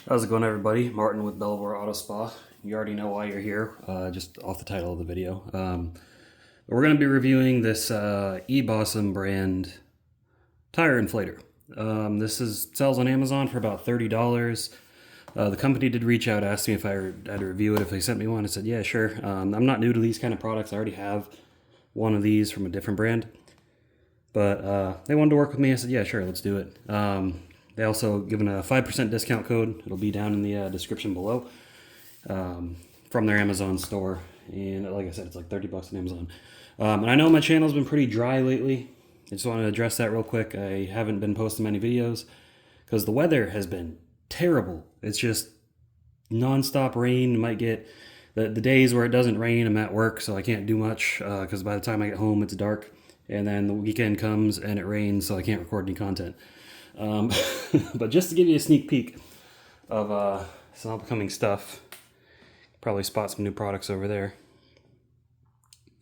How's it going, everybody? Martin with Belvoir Auto Spa. You already know why you're here, just off the title of the video. We're going to be reviewing this EBOSSOM brand tire inflator. Sells on Amazon for about $30. The company did reach out, asked me if I had to review it, if they sent me one. I said, yeah, sure. I'm not new to these kind of products. I already have one of these from a different brand. But they wanted to work with me. I said, yeah, sure, let's do it. They also given a 5% discount code. It'll be down in the description below, from their Amazon store. And like I said, it's like 30 bucks on Amazon. And I know my channel's been pretty dry lately. I just want to address that real quick. I haven't been posting many videos because the weather has been terrible. It's just nonstop rain. You might get the days where it doesn't rain, I'm at work, so I can't do much because by the time I get home, it's dark. And then the weekend comes and it rains, so I can't record any content. But just to give you a sneak peek of some upcoming stuff, probably spot some new products over there.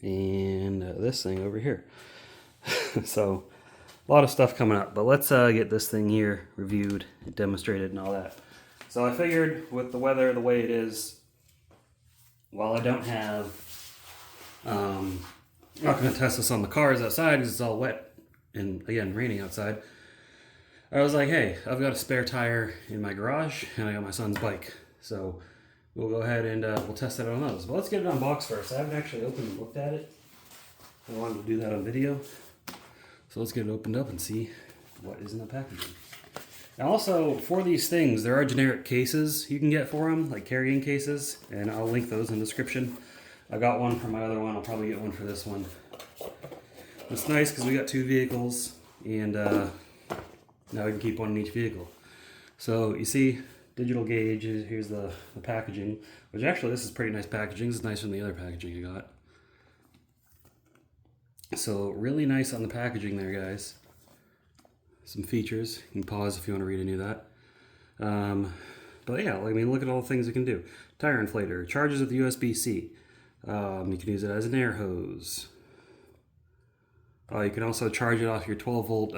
And this thing over here. So a lot of stuff coming up, but let's get this thing here reviewed, demonstrated, and all that. So I figured with the weather the way it is, while I don't have, I'm not going to test this on the cars outside because it's all wet and again raining outside. I was like, hey, I've got a spare tire in my garage and I got my son's bike, so we'll go ahead and we'll test it on those. But let's get it unboxed first. I haven't actually opened and looked at it. I wanted to do that on video. So let's get it opened up and see what is in the packaging. Now also, for these things, there are generic cases you can get for them, like carrying cases, and I'll link those in the description. I got one for my other one. I'll probably get one for this one. It's nice because we got two vehicles, and now we can keep one in each vehicle. So you see, digital gauge, here's the packaging, which actually this is pretty nice packaging. This is nicer than the other packaging I got. So really nice on the packaging there, guys. Some features. You can pause if you want to read any of that. But yeah, I mean, look at all the things it can do. Tire inflator, charges with USB-C. You can use it as an air hose. You can also charge it off your 12 volt,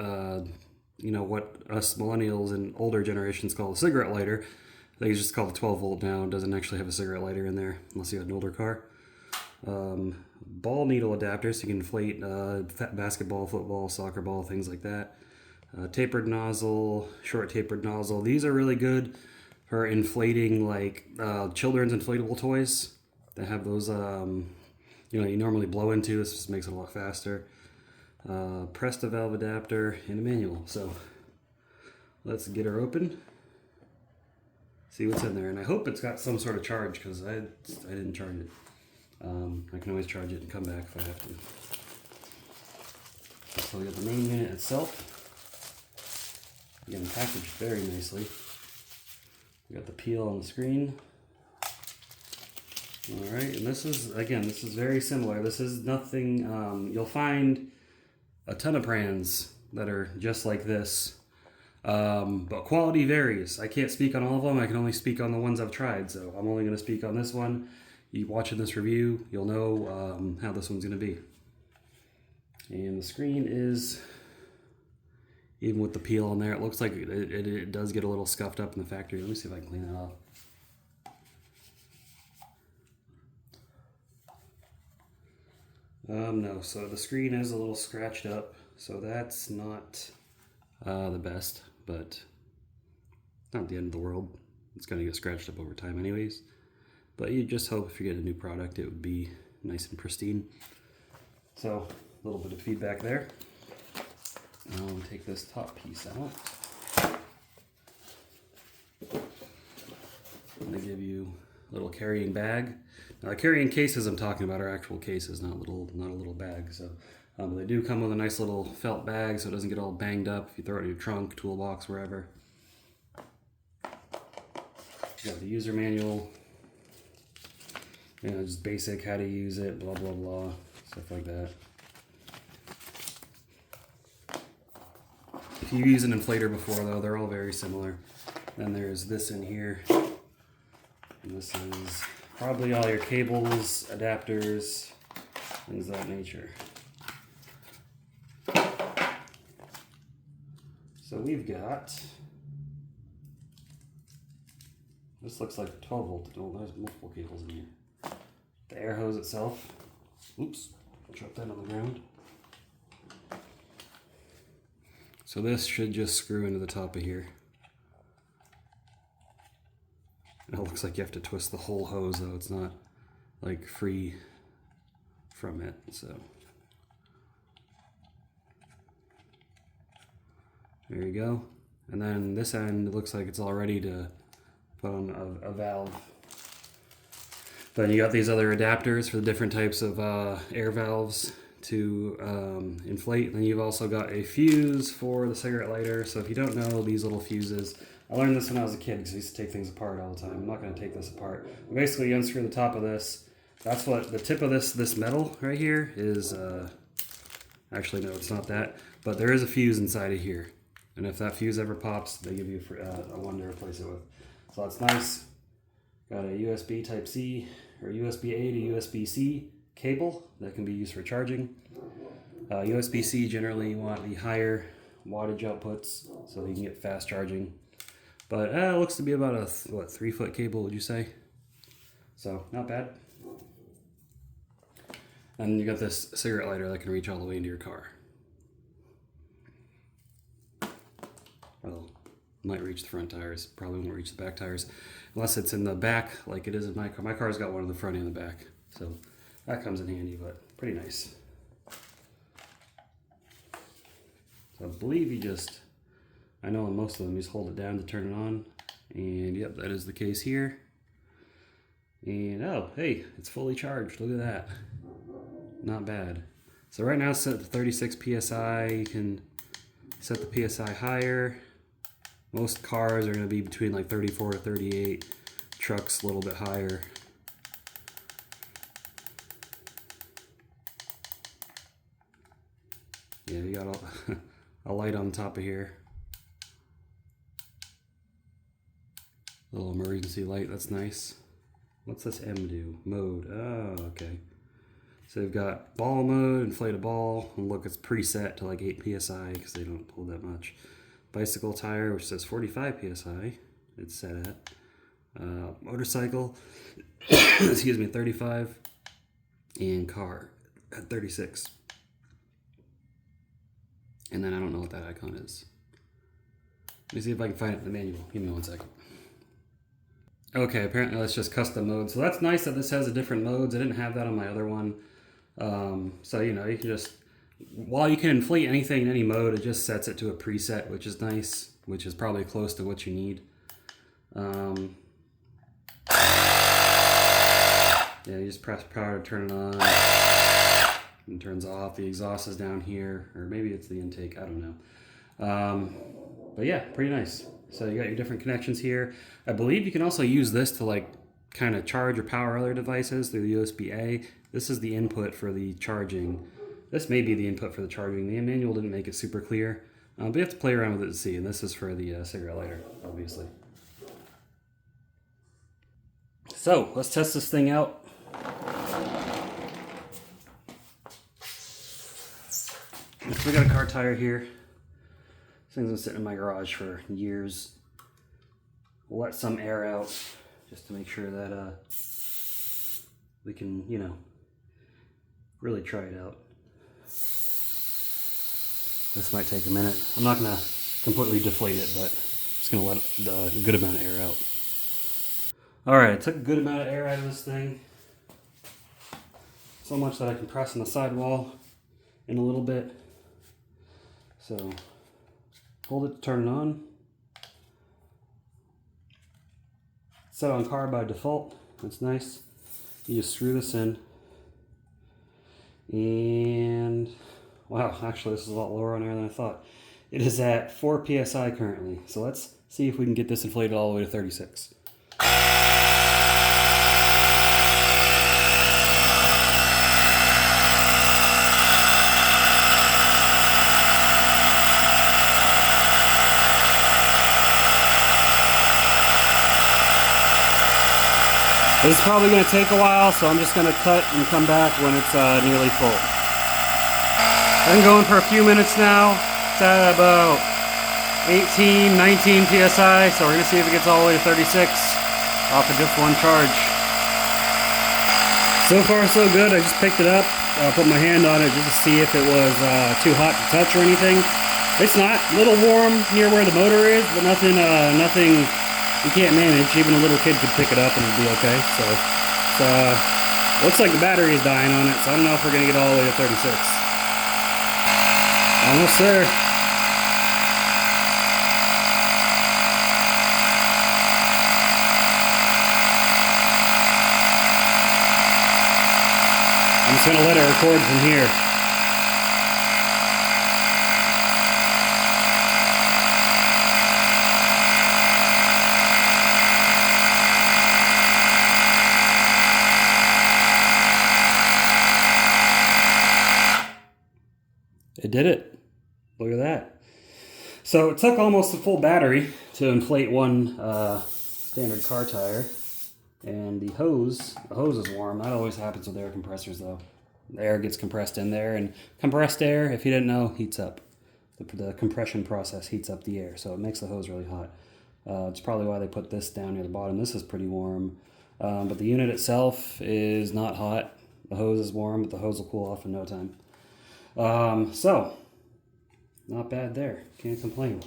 you know, what us millennials and older generations call a cigarette lighter. I think it's just called a 12 volt now. It doesn't actually have a cigarette lighter in there, unless you have an older car. Ball needle adapter, so you can inflate basketball, football, soccer ball, things like that. Tapered nozzle, short tapered nozzle. These are really good for inflating like children's inflatable toys that have those, you know, you normally blow into. This just makes it a lot faster. Press to valve adapter and a manual. So let's get her open, see what's in there, and I hope it's got some sort of charge because I didn't charge it. I can always charge it and come back if I have to. So we got the main unit itself. Again, packaged very nicely. We got the peel on the screen. Alright, and this is, again, this is very similar. This is nothing, you'll find a ton of brands that are just like this. But quality varies. I can't speak on all of them. I can only speak on the ones I've tried. So I'm only going to speak on this one. You watching this review, you'll know how this one's going to be. And the screen is, even with the peel on there, it looks like it does get a little scuffed up in the factory. Let me see if I can clean that off. No, so the screen is a little scratched up, so that's not the best, but not the end of the world. It's going to get scratched up over time anyways. But you just hope if you get a new product, it would be nice and pristine. So a little bit of feedback there. I'll take this top piece out. I'm going to give you a little carrying bag. Now, the carrying cases I'm talking about are actual cases, not a little bag. So they do come with a nice little felt bag, so it doesn't get all banged up if you throw it in your trunk, toolbox, wherever. You got the user manual. You know, just basic how to use it, blah blah blah, stuff like that. If you've used an inflator before, though, they're all very similar. Then there's this in here. And this is probably all your cables, adapters, things of that nature. So we've got This looks like 12 volt. Oh, there's multiple cables in here. The air hose itself. Oops, dropped that on the ground. So this should just screw into the top of here. And it looks like you have to twist the whole hose though. It's not like free from it, so. There you go. And then this end, it looks like it's all ready to put on a valve. Then you got these other adapters for the different types of air valves to inflate. Then you've also got a fuse for the cigarette lighter. So if you don't know these little fuses, I learned this when I was a kid because I used to take things apart all the time. I'm not going to take this apart. But basically, you unscrew the top of this. That's what the tip of this metal right here is. Actually, no, it's not that. But there is a fuse inside of here. And if that fuse ever pops, they give you a one to replace it with. So that's nice. Got a USB Type-C or USB-A to USB-C cable that can be used for charging. USB-C, generally you want the higher wattage outputs so that you can get fast charging. But it looks to be about a 3-foot cable, would you say? So not bad. And you got this cigarette lighter that can reach all the way into your car. Well, might reach the front tires, probably won't reach the back tires, unless it's in the back like it is in my car. My car's got one in the front and the back, so that comes in handy, but pretty nice. So I believe I know on most of them, you just hold it down to turn it on, and yep, that is the case here. And oh, hey, it's fully charged, look at that. Not bad. So right now it's set to 36 PSI, you can set the PSI higher. Most cars are going to be between like 34 to 38. Trucks a little bit higher. Yeah, you got a light on top of here. A little emergency light, that's nice. What's this M do? Mode. Oh, okay. So you've got ball mode, inflate a ball, and look, it's preset to like 8 PSI because they don't hold that much. Bicycle tire, which says 45 PSI, it's set at. Motorcycle, excuse me, 35. And car at 36. And then I don't know what that icon is. Let me see if I can find it in the manual. Give me 1 second. Okay, apparently that's just custom mode. So that's nice that this has a different modes. I didn't have that on my other one. So, you know, you can just, while you can inflate anything in any mode, it just sets it to a preset, which is nice, which is probably close to what you need. Yeah, you just press power to turn it on. And it turns off. The exhaust is down here, or maybe it's the intake, I don't know. But yeah, pretty nice. So you got your different connections here. I believe you can also use this to like kind of charge or power other devices through the USB-A. This is the input for the charging. This may be the input for the charging. The manual didn't make it super clear, but you have to play around with it to see. And this is for the cigarette lighter, obviously. So let's test this thing out. We got a car tire here. This thing's been sitting in my garage for years. We'll let some air out just to make sure that we can, you know, really try it out. This might take a minute. I'm not going to completely deflate it, but just going to let a good amount of air out. Alright, I took a good amount of air out of this thing. So much that I can press on the sidewall in a little bit. So, hold it to turn it on. Set on car by default. That's nice. You just screw this in. And, wow, actually this is a lot lower on air than I thought. It is at 4 PSI currently. So let's see if we can get this inflated all the way to 36. This is probably going to take a while, so I'm just going to cut and come back when it's nearly full. Been going for a few minutes now. It's at about 18, 19 PSI, so we're going to see if it gets all the way to 36. off of just one charge. So far so good. I just picked it up, put my hand on it just to see if it was too hot to touch or anything. It's not. A little warm near where the motor is, but nothing you can't manage. Even a little kid could pick it up and it'd be okay. So looks like the battery is dying on it, so I don't know if we're gonna get all the way to 36. Almost there. I'm just gonna let it record from here. It did it. Look at that. So it took almost a full battery to inflate one standard car tire. And the hose is warm. That always happens with air compressors though. The air gets compressed in there, and compressed air, if you didn't know, heats up. The compression process heats up the air, so it makes the hose really hot. It's probably why they put this down near the bottom. This is pretty warm, but the unit itself is not hot. The hose is warm, but the hose will cool off in no time. So, not bad there. Can't complain.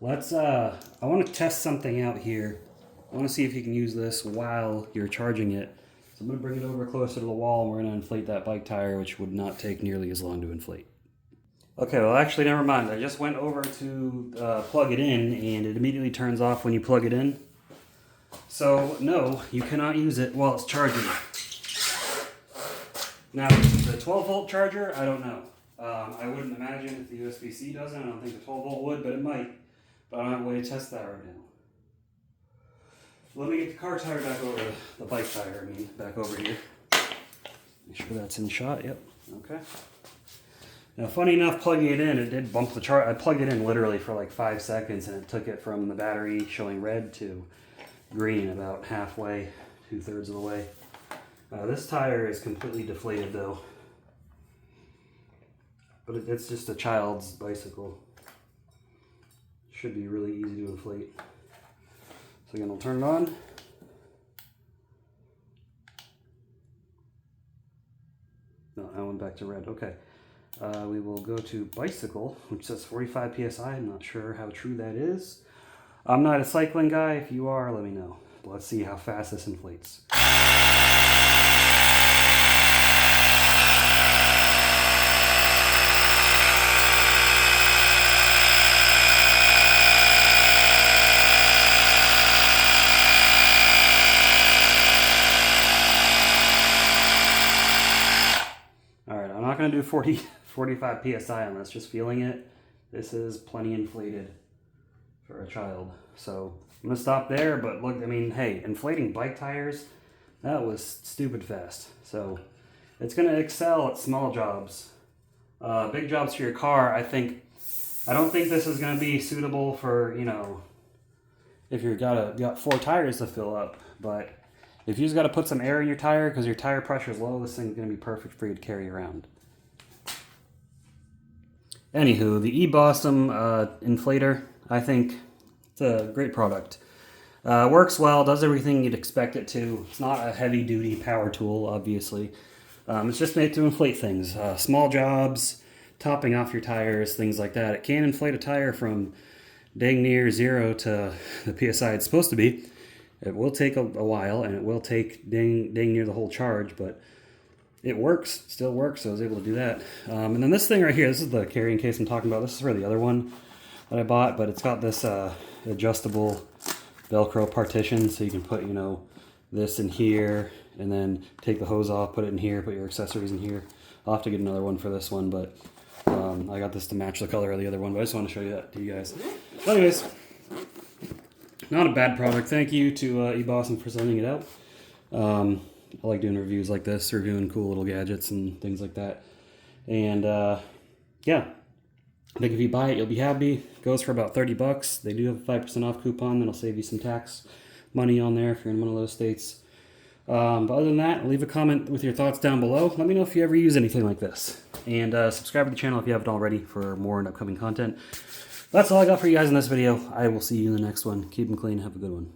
Let's, I want to test something out here. I want to see if you can use this while you're charging it. So I'm going to bring it over closer to the wall and we're going to inflate that bike tire, which would not take nearly as long to inflate. Okay, well actually never mind. I just went over to plug it in and it immediately turns off when you plug it in. So no, you cannot use it while it's charging. Now, the 12 volt charger, I don't know. I wouldn't imagine if the USB-C doesn't. I don't think the 12 volt would, but it might. But I don't have a way to test that right now. Let me get the car tire back over, the bike tire, I mean, back over here. Make sure that's in shot, yep, okay. Now, funny enough, plugging it in, it did bump the charge. I plugged it in literally for like 5 seconds and it took it from the battery showing red to green about halfway, 2/3 of the way. This tire is completely deflated though. But it's just a child's bicycle. Should be really easy to inflate. So again, I'll turn it on. No, I went back to red. Okay. We will go to bicycle, which says 45 PSI. I'm not sure how true that is. I'm not a cycling guy. If you are, let me know. But let's see how fast this inflates. I'm not going to do 45 PSI on this, just feeling it. This is plenty inflated for a child. So I'm going to stop there, but look, I mean, hey, inflating bike tires, that was stupid fast. So it's going to excel at small jobs. Big jobs for your car, I don't think this is going to be suitable for, you know, if you got 4 tires to fill up, but if you just got to put some air in your tire because your tire pressure is low, this thing's going to be perfect for you to carry around. Anywho, the EBOSSOM inflator, I think it's a great product. Works well, does everything you'd expect it to. It's not a heavy-duty power tool, obviously. It's just made to inflate things. Small jobs, topping off your tires, things like that. It can inflate a tire from dang near 0 to the PSI it's supposed to be. It will take a while, and it will take dang near the whole charge, but it works, still works, so I was able to do that. And then this thing right here, this is the carrying case I'm talking about. This is for the other one that I bought, but it's got this adjustable Velcro partition, so you can put, you know, this in here, and then take the hose off, put it in here, put your accessories in here. I'll have to get another one for this one, but I got this to match the color of the other one, but I just want to show you that to you guys. But anyways, not a bad product. Thank you to EBOSSOM for sending it out. I like doing reviews like this, reviewing cool little gadgets and things like that. And yeah, I think if you buy it, you'll be happy. It goes for about 30 bucks. They do have a 5% off coupon that'll save you some tax money on there if you're in one of those states. But other than that, leave a comment with your thoughts down below. Let me know if you ever use anything like this. And subscribe to the channel if you haven't already for more and upcoming content. That's all I got for you guys in this video. I will see you in the next one. Keep them clean. Have a good one.